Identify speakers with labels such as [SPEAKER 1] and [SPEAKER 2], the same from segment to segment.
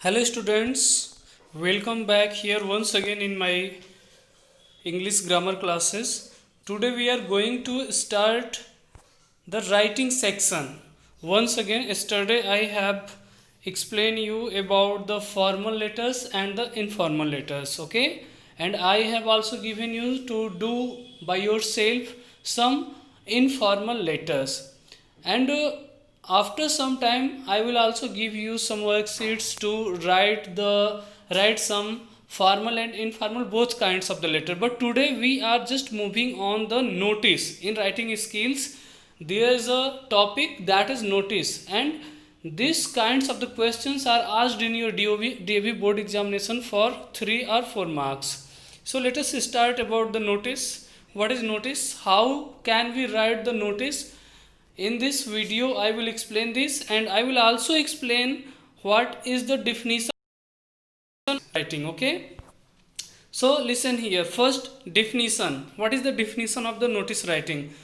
[SPEAKER 1] Hello students, welcome back here once again in my English grammar classes. Today we are going to start the writing section. Once again, yesterday I have explained you about the formal letters and the informal letters, okay? And I have also given you to do by yourself some informal letters. And after some time I will also give you some worksheets to write some formal and informal both kinds of the letter. But today we are just moving on the notice in writing skills. There is a topic that is notice, and these kinds of the questions are asked in your DOV board examination for 3 or 4 marks. So let us start about the notice. What is notice? How can we write the notice? In this video I will explain this, and I will also explain what is the definition of writing, okay? So listen here. First, definition. What is the definition of the notice writing?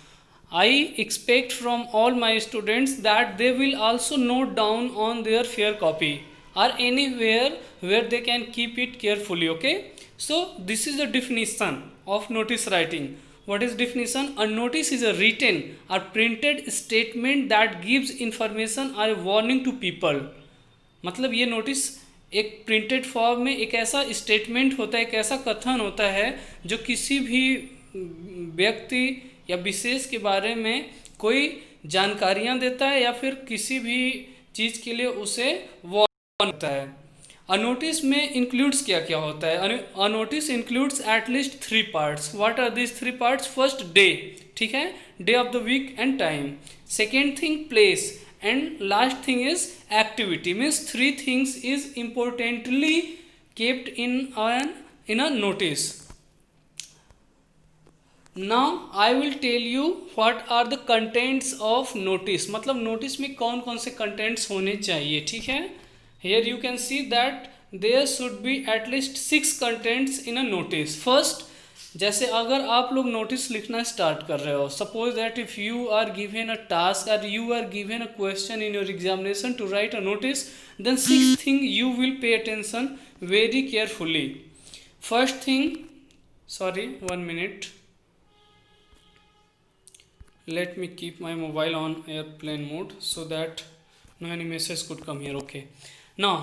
[SPEAKER 1] I expect from all my students that they will also note down on their fair copy or anywhere where they can keep it carefully, okay? So this is the definition of notice writing. What is definition? A notice is a written or printed statement that gives information or a warning to people. मतलब ये notice एक printed form में एक ऐसा statement होता है, एक ऐसा कथन होता है जो किसी भी व्यक्ति या विशेष के बारे में कोई जानकारियां देता है या फिर किसी भी चीज़ के लिए उसे वार्न होता है. अनोटिस में इंक्लूड्स क्या क्या होता है? A notice includes at least 3 parts. What are this 3 parts? First, day, ठीक है, day of the week and time. Second thing, place, and last thing is activity. Means 3 things is importantly kept in a notice. Now I will tell you what are the contents of notice. मतलब notice में कौन कौन से contents होने चाहिए, ठीक है? Here you can see that there should be at least 6 contents in a notice. First, जैसे अगर आप लोग नोटिस लिखना स्टार्ट कर रहे हो, suppose that if you are given a task और you are given a question in your examination to write a notice, then 6th thing you will pay attention very carefully. First thing, sorry, 1 minute, let me keep my mobile on airplane mode so that no any message could come here. Okay, now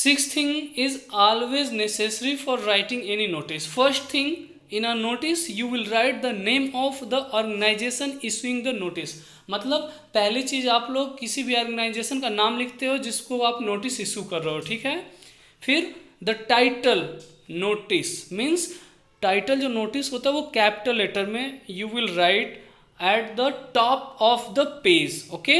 [SPEAKER 1] 6th thing is always necessary for writing any notice. First thing, in a notice you will write the name of the organization issuing the notice. मतलब पहली चीज़ आप लोग किसी भी organisation का नाम लिखते हो जिसको आप नोटिस इशू कर रहे हो, ठीक है? फिर the title notice, means title जो नोटिस होता है वो कैपिटल लेटर में you will write at the top of the page, okay,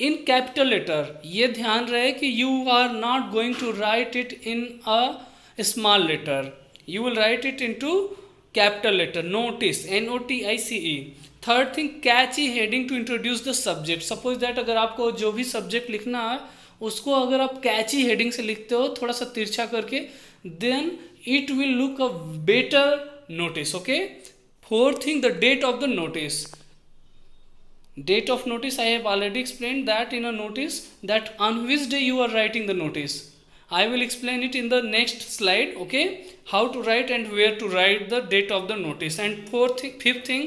[SPEAKER 1] in capital letter. ये ध्यान रहे कि you are not going to write it in a small letter. You will write it into capital letter, notice, NOTICE. Third thing, catchy heading to introduce the subject. Suppose that अगर आपको जो भी subject लिखना है उसको अगर आप कैची heading से लिखते हो थोड़ा सा तिरछा करके, then it will look a better notice, okay. Fourth thing, the date of the notice. Date of notice, I have already explained that in a notice that on which day you are writing the notice. I will explain it in the next slide, okay, how to write and where to write the date of the notice. And fifth thing,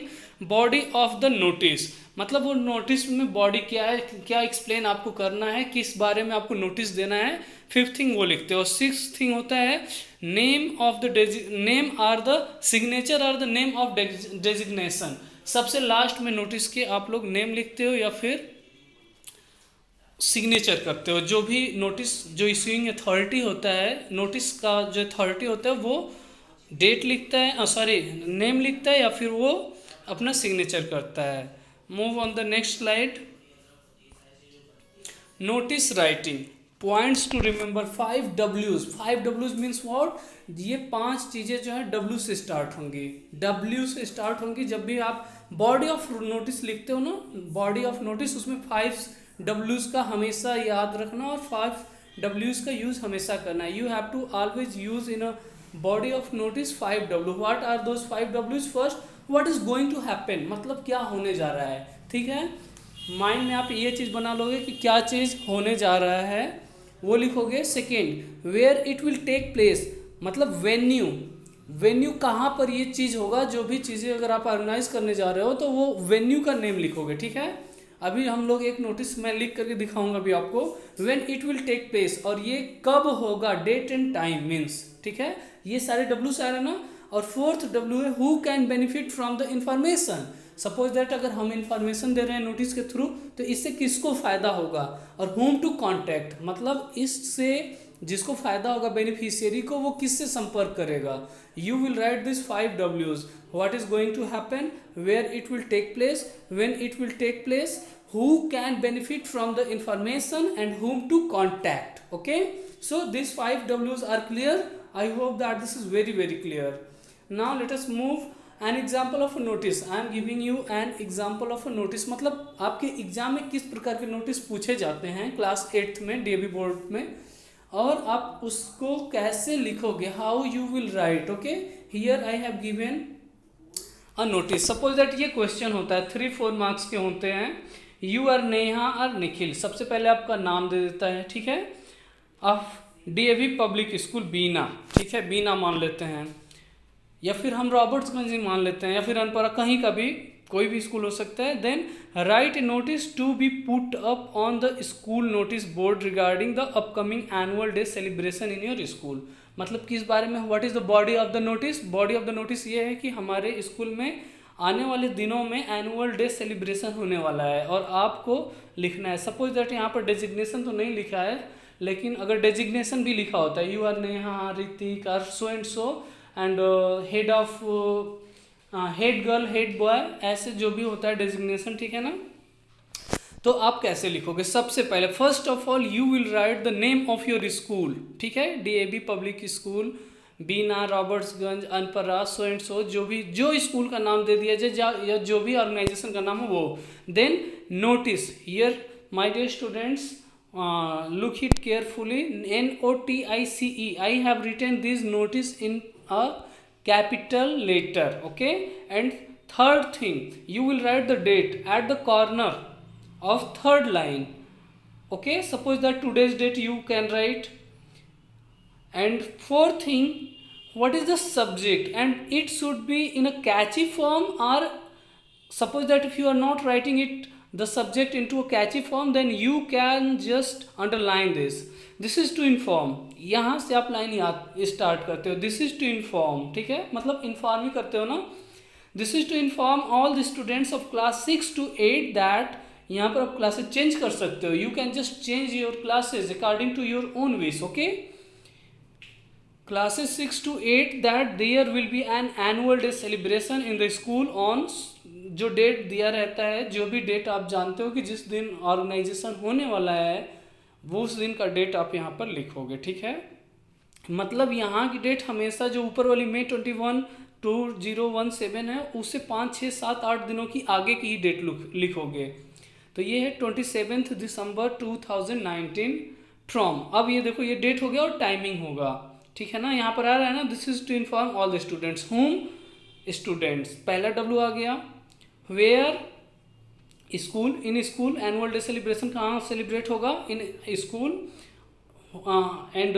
[SPEAKER 1] body of the notice. मतलब वो notice में body क्या है, क्या explain आपको करना है, किस बारे में आपको नोटिस देना है, फिफ्थ थिंग वो लिखते हो. सिक्स थिंग होता है name of the name or the signature or the name of designation. सबसे लास्ट में नोटिस के आप लोग नेम लिखते हो या फिर सिग्नेचर करते हो. जो भी नोटिस जो इशूइंग अथॉरिटी होता है, नोटिस का जो अथॉरिटी होता है वो डेट लिखता है, सॉरी नेम लिखता है या फिर वो अपना सिग्नेचर करता है. Move on the next slide. Notice writing points to remember. 5 W's. 5 W's means what? ये 5 चीज़ें जो है W से स्टार्ट होंगी, W से स्टार्ट होंगी. जब भी आप बॉडी ऑफ नोटिस लिखते हो ना, बॉडी ऑफ नोटिस, उसमें 5 W's का हमेशा याद रखना और 5 W's का यूज़ हमेशा करना है. You have to always use in a body of notice 5 W. What are those 5 W's? First, what is going to happen, मतलब क्या होने जा रहा है, ठीक है. माइंड में आप ये चीज़ बना लोगे कि क्या चीज़ होने जा रहा है. वो लिखोगे। Second, where it will take place, मतलब वेन्यू, वेन्यू कहाँ पर ये चीज़ होगा, जो भी चीज़ें अगर आप ऑर्गेनाइज करने जा रहे हो तो वो वेन्यू का नेम लिखोगे, ठीक है। अभी हम लोग एक नोटिस मैं लिख करके दिखाऊंगा अभी आपको, when it will take place, और ये कब होगा, डेट एंड टाइम मीन्स, ठीक है। ये सारे डब्ल्यू आ रहे हैं ना। और फोर्थ डब्ल्यू है who can benefit from the information. Suppose that अगर हम इंफॉर्मेशन दे रहे हैं नोटिस के थ्रू, तो इससे किसको फायदा होगा। और होम टू कॉन्टैक्ट, मतलब इससे जिसको फायदा होगा बेनिफिशियरी को, वो किससे संपर्क करेगा। You will write this 5 W's, what is going to happen, where it will take place, when it will take place, who can benefit from the information, and whom to contact. Okay, so these 5 W's are clear. I hope that this is very clear. Now let us move an example of a notice. I am giving you an example of a notice, मतलब आपके exam में किस प्रकार के notice पूछे जाते हैं class 8th में डीएवी बोर्ड में, और आप उसको कैसे लिखोगे, how you will right. Okay, here I have given a notice. Suppose that ये क्वेश्चन होता है, 3-4 मार्क्स के होते हैं। यू आर नेहा और निखिल, सबसे पहले आपका नाम दे देता है, ठीक है। ऑफ डीएवी पब्लिक स्कूल बीना, ठीक है, बीना मान लेते हैं, या फिर हम रॉबर्ट्सगंज मान लेते हैं, या फिर अनपरा, कहीं का भी कोई भी स्कूल हो सकता है। Then write notice to be put up on the school notice board regarding the upcoming annual day celebration in your school, मतलब किस बारे में, what is the body of the notice. Body of the notice ये है कि हमारे school में आने वाले दिनों में एनुअल डे सेलिब्रेशन होने वाला है और आपको लिखना है। सपोज दैट यहाँ पर डेजिग्नेशन तो नहीं लिखा है, लेकिन अगर डेजिग्नेशन भी लिखा होता है, यू आर नेहा, ऋतिक और सो and so, and head of, head girl, head boy, ऐसे जो भी होता है डेजिग्नेशन, ठीक है ना। तो आप कैसे लिखोगे, सबसे पहले first of all you will write the name of your school, ठीक है, DAV public school Bina, Robertsganj, Anpara, so and so, जो स्कूल का नाम दे दिया जाए, या जो भी ऑर्गेनाइजेशन का नाम हो वो। Then notice, here my dear students, look it carefully, NOTICE, I have written this notice in a capital letter. Okay, and third thing, you will write the date at the corner of third line. Okay, suppose that today's date you can write. And fourth thing, what is the subject, and it should be in a catchy form, or suppose that if you are not writing it the subject into a catchy form, then you can just underline this is to inform, यहाँ से आप line याद start करते हो, this is to inform, ठीक है, मतलब inform ही करते हो ना। This is to inform all the students of class 6 to 8 that, यहाँ पर आप क्लासेस चेंज कर सकते हो, you can just change your classes according to your own wish. Okay, classes 6 to 8 that there will be an annual day celebration in the school on, जो date दिया रहता है, जो भी डेट आप जानते हो कि जिस दिन ऑर्गेनाइजेशन होने वाला है, वो उस दिन का डेट आप यहाँ पर लिखोगे, ठीक है। मतलब यहाँ की डेट हमेशा जो ऊपर वाली मई 21-2017 है, उससे 5, 6, 7, 8 दिनों की आगे की ही डेट लिखोगे। तो ये है 27 दिसंबर 2019 फ्रॉम। अब ये देखो, ये डेट हो गया और टाइमिंग होगा, ठीक है ना। यहाँ पर आ रहा है ना, this is to inform all the students, home students, पहला डब्ल्यू आ गया। Where school, in school annual day celebration कहाँ सेलिब्रेट होगा, in school. And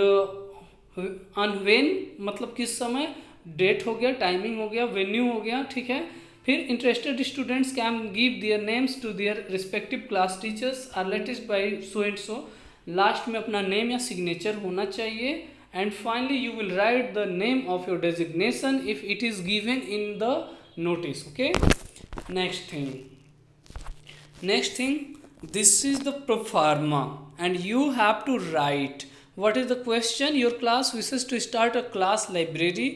[SPEAKER 1] on when, मतलब किस समय, डेट हो गया, टाइमिंग हो गया, वेन्यू हो गया, ठीक है। फिर interested students can give their names to their respective class teachers or latest by so and so, last में अपना नेम या सिग्नेचर होना चाहिए। And finally you will write the name of your designation if it is given in the notice. Okay, next thing, this is the proforma, and you have to write what is the question. Your class wishes to start a class library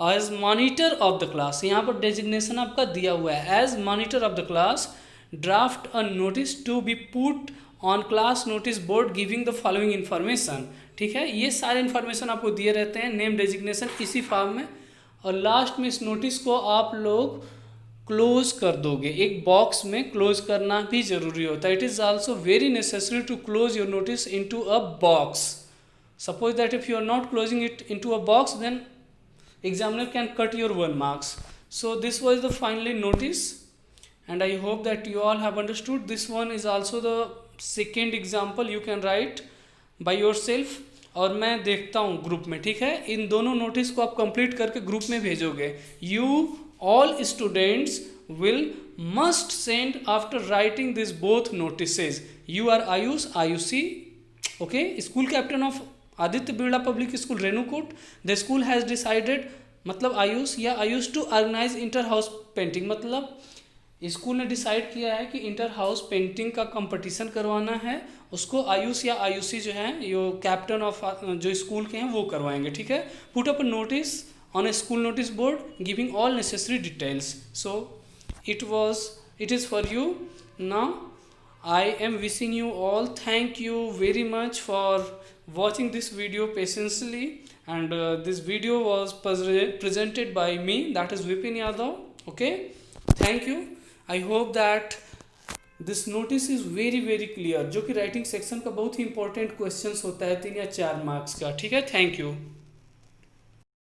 [SPEAKER 1] as monitor of the class, यहाँ पर designation आपका दिया हुआ है, as monitor of the class draft a notice to be put on class notice board giving the following information, ठीक है। ये सारे इन्फॉर्मेशन आपको दिए रहते हैं, नेम, डेजिग्नेशन, इसी फॉर्म में, और लास्ट में इस नोटिस को आप लोग क्लोज कर दोगे, एक बॉक्स में क्लोज करना भी जरूरी होता है। It is also very necessary to close your notice into a box. Suppose that if you are not closing it into a box, then examiner can cut your 1 marks. So this was the finally notice, and I hope that you all have understood. This one is also the second example you can write. By your self और मैं देखता हूँ group में, ठीक है। इन दोनों notice को आप कंप्लीट करके ग्रुप में भेजोगे। You all students will must send after writing this both notices. You are Ayushi, okay, school captain of Aditya Birla Public School Renukut. The school has decided, मतलब आयुष या Ayush to organize inter house painting, मतलब school ने decide किया है कि inter house painting का competition करवाना है। उसको आयुष या आयुषी जो है यो कैप्टन ऑफ जो स्कूल के हैं वो करवाएंगे, ठीक है। Put up notice on a school notice board giving all necessary details. So it is for you now. I am wishing you all thank you very much for watching this video patiently, and this video was presented by me, that is Vipin Yadav, okay, thank you. I hope that this notice is very very clear, जो कि writing section का बहुत ही important questions होता है 3 या 4 marks का, ठीक है। Thank you.